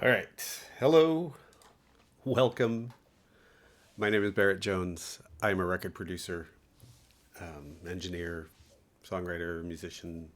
All right. Hello. Welcome. My name is Barrett Jones. I'm a record producer, engineer, songwriter, musician.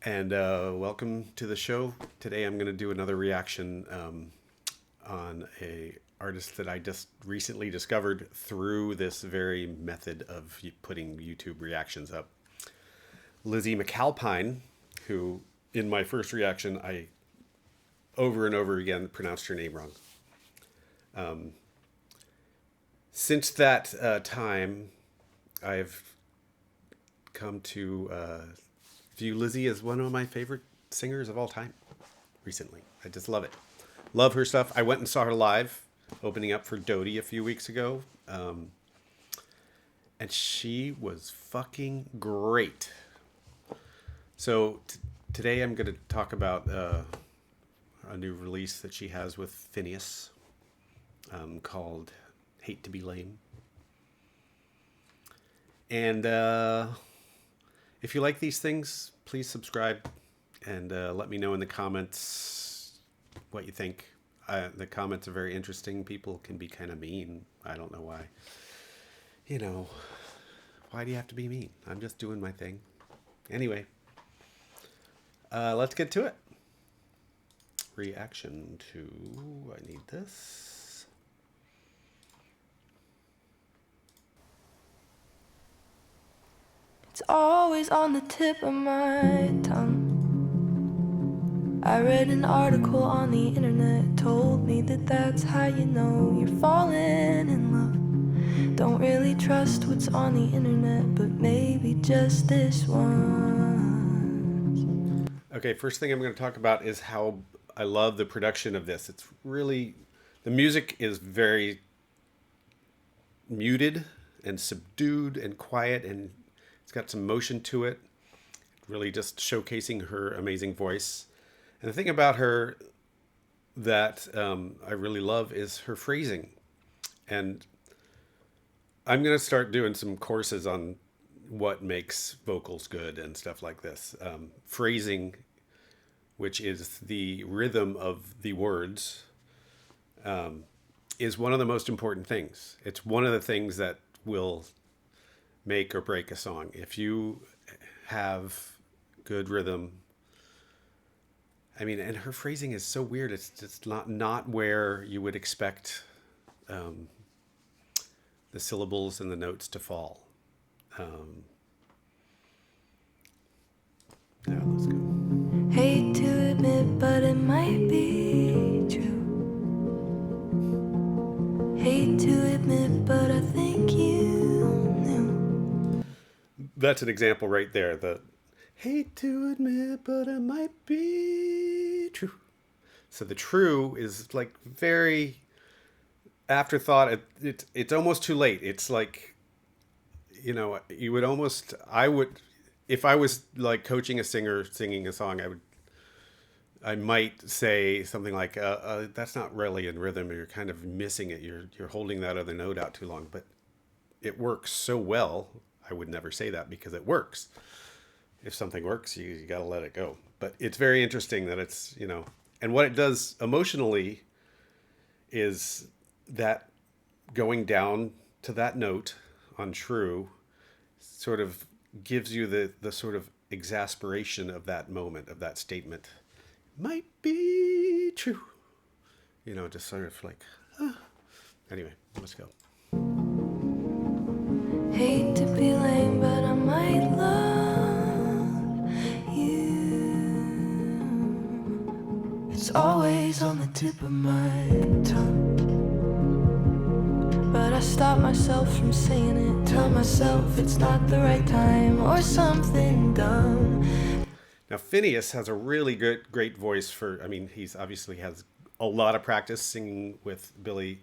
And welcome to the show. Today I'm going to do another reaction on a artist that I just recently discovered through this very method of putting YouTube reactions up. Lizzy McAlpine, who in my first reaction I over and over again pronounced her name wrong. Since that time, I've come to view Lizzy as one of my favorite singers of all time recently. I just love it. Love her stuff. I went and saw her live opening up for Dodie a few weeks ago. And she was fucking great. So today I'm going to talk about a new release that she has with Finneas called Hate to Be Lame. And if you like these things, please subscribe and let me know in the comments what you think. The comments are very interesting. People can be kind of mean. I don't know why. You know, why do you have to be mean? I'm just doing my thing. Anyway, let's get to it. Reaction to, I need this. It's always on the tip of my tongue. I read an article on the internet, told me that that's how you know you're falling in love. Don't really trust what's on the internet, but maybe just this one. Okay, first thing I'm going to talk about is how I love the production of this. It's really, the music is very muted and subdued and quiet, and it's got some motion to it, really just showcasing her amazing voice. And the thing about her that I really love is her phrasing. And I'm going to start doing some courses on what makes vocals good and stuff like this. Phrasing, which is the rhythm of the words, is one of the most important things. It's one of the things that will make or break a song. If you have good rhythm, I mean, and her phrasing is so weird. It's just not where you would expect the syllables and the notes to fall. Now let's go. Hate to admit, but it might be true. Hate to admit, but I think you knew. That's an example right there. The hate to admit, but it might be true. So the true is like very afterthought. It's almost too late. It's like, you know, you would almost, I would, if I was like coaching a singer singing a song, I might say something like, that's not really in rhythm, or you're kind of missing it. You're holding that other note out too long, but it works so well. I would never say that because it works. If something works, you got to let it go. But it's very interesting that it's, you know, and what it does emotionally is that going down to that note on true sort of gives you the sort of exasperation of that moment, of that statement. Might be true. You know, just sort of like, Anyway, let's go. Hate to be lame, but I might love you. It's always on the tip of my tongue, but I stop myself from saying it. Tell myself it's not the right time or something dumb. Now, Finneas has a really great voice for, I mean, he's obviously has a lot of practice singing with Billy,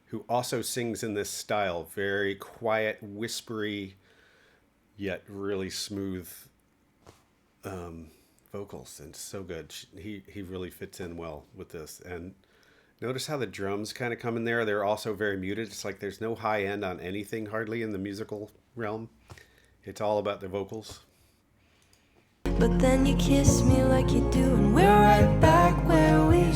who also sings in this style, very quiet, whispery, yet really smooth vocals, and so good. He really fits in well with this. And notice how the drums kind of come in there. They're also very muted. It's like there's no high end on anything hardly in the musical realm. It's all about the vocals. But then you kiss me like you do, and we're right back where we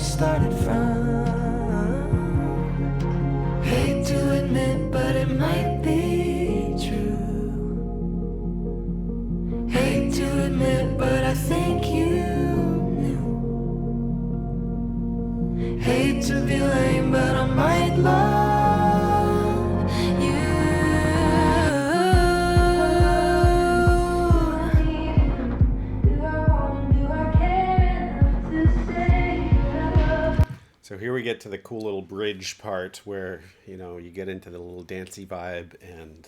So here we get to the cool little bridge part where, you get into the little dancey vibe, and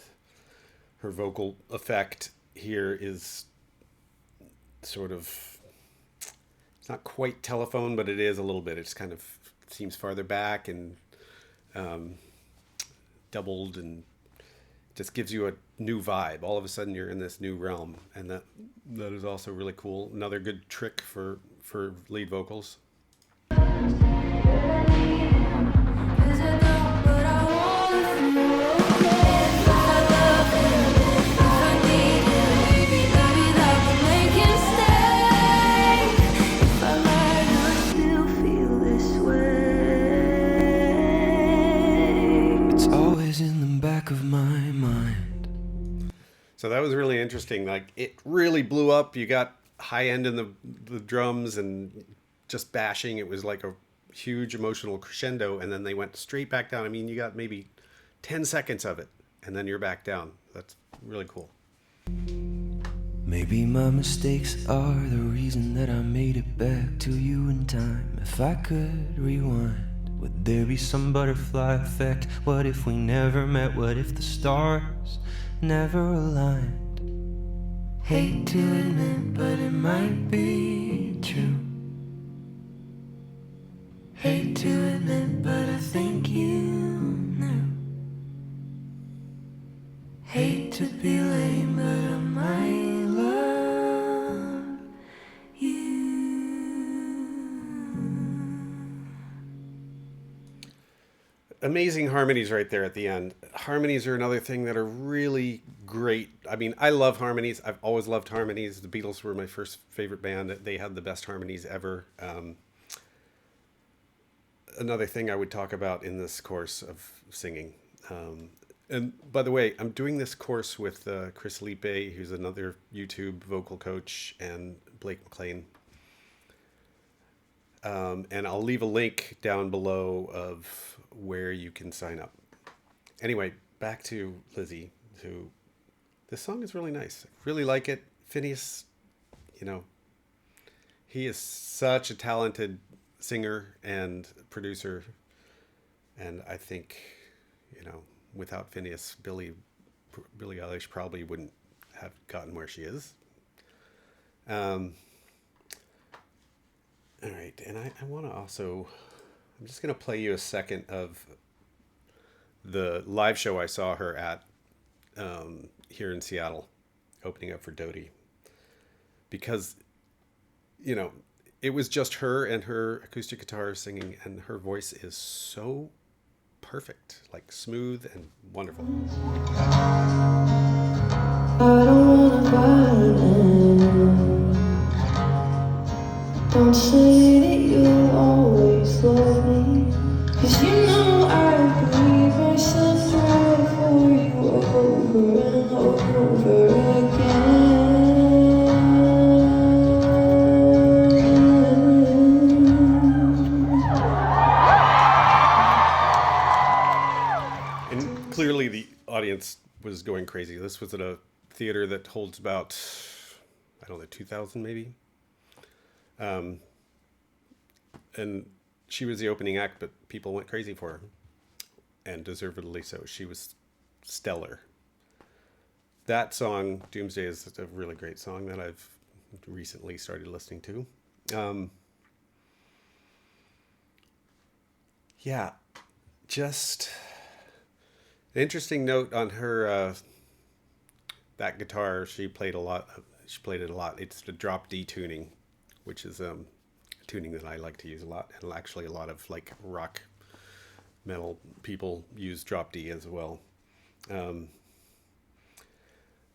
her vocal effect here is sort of, it's not quite telephone, but it is a little bit. It's kind of seems farther back and doubled, and just gives you a new vibe. All of a sudden you're in this new realm, and that is also really cool. Another good trick for lead vocals. So that was really interesting. Like, it really blew up. You got high end in the drums and just bashing. It was like a huge emotional crescendo, and then they went straight back down. I mean, you got maybe 10 seconds of it, and then you're back down. That's really cool. Maybe my mistakes are the reason that I made it back to you in time. If I could rewind, would there be some butterfly effect? What if we never met? What if the stars never aligned? Hate to admit, but it might be true. Hate to admit, but I think you knew. Hate to be lame, but I might love you. Amazing harmonies right there at the end. Harmonies are another thing that are really great. I mean, I love harmonies. I've always loved harmonies. The Beatles were my first favorite band. They had the best harmonies ever. Another thing I would talk about in this course of singing. And by the way, I'm doing this course with Chris Liepe, who's another YouTube vocal coach, and Blake McLain. And I'll leave a link down below of where you can sign up. Anyway, back to Lizzy, who, this song is really nice. I really like it. Finneas, he is such a talented singer and producer. And I think, without Finneas, Billie Eilish probably wouldn't have gotten where she is. All right, and I want to also, I'm just going to play you a second of the live show I saw her at here in Seattle, opening up for Dodie. Because, it was just her and her acoustic guitar singing, and her voice is so perfect, like smooth and wonderful. I don't wanna don't say that you'll always love me, 'cause you know I believe myself right for you over and over again. And clearly the audience was going crazy. This was at a theater that holds about, 2,000 maybe. And she was the opening act, but people went crazy for her, and deservedly so. She was stellar. That song, Doomsday, is a really great song that I've recently started listening to. Just an interesting note on her, that guitar, she played it a lot. It's the drop D tuning, which is tuning that I like to use a lot, and actually a lot of like rock metal people use drop D as well.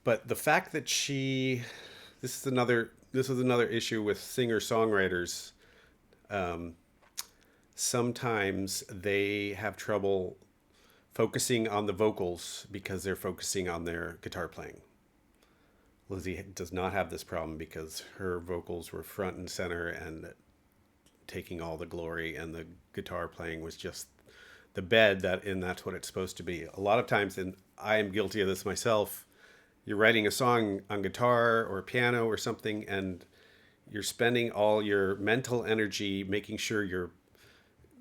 But the fact that this is another issue with singer-songwriters. Sometimes they have trouble focusing on the vocals because they're focusing on their guitar playing. Lizzy does not have this problem because her vocals were front and center and taking all the glory, and the guitar playing was just the bed, and that's what it's supposed to be. A lot of times, and I am guilty of this myself, you're writing a song on guitar or piano or something, and you're spending all your mental energy making sure you're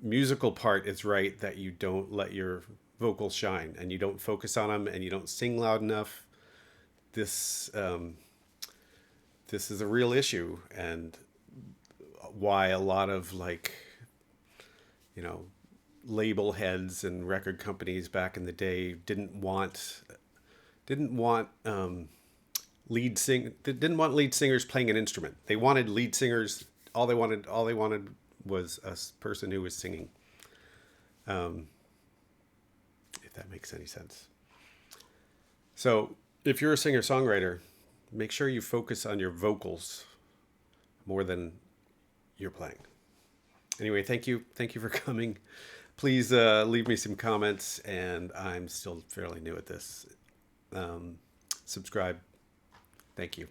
musical part is right, that you don't let your vocals shine and you don't focus on them and you don't sing loud enough. This this is a real issue, and why a lot of, like, you know, label heads and record companies back in the day didn't want lead singers playing an instrument. They wanted lead singers. All they wanted was a person who was singing. If that makes any sense. So if you're a singer-songwriter, make sure you focus on your vocals more than your playing. Anyway, thank you for coming. Please leave me some comments, and I'm still fairly new at this. Subscribe. Thank you.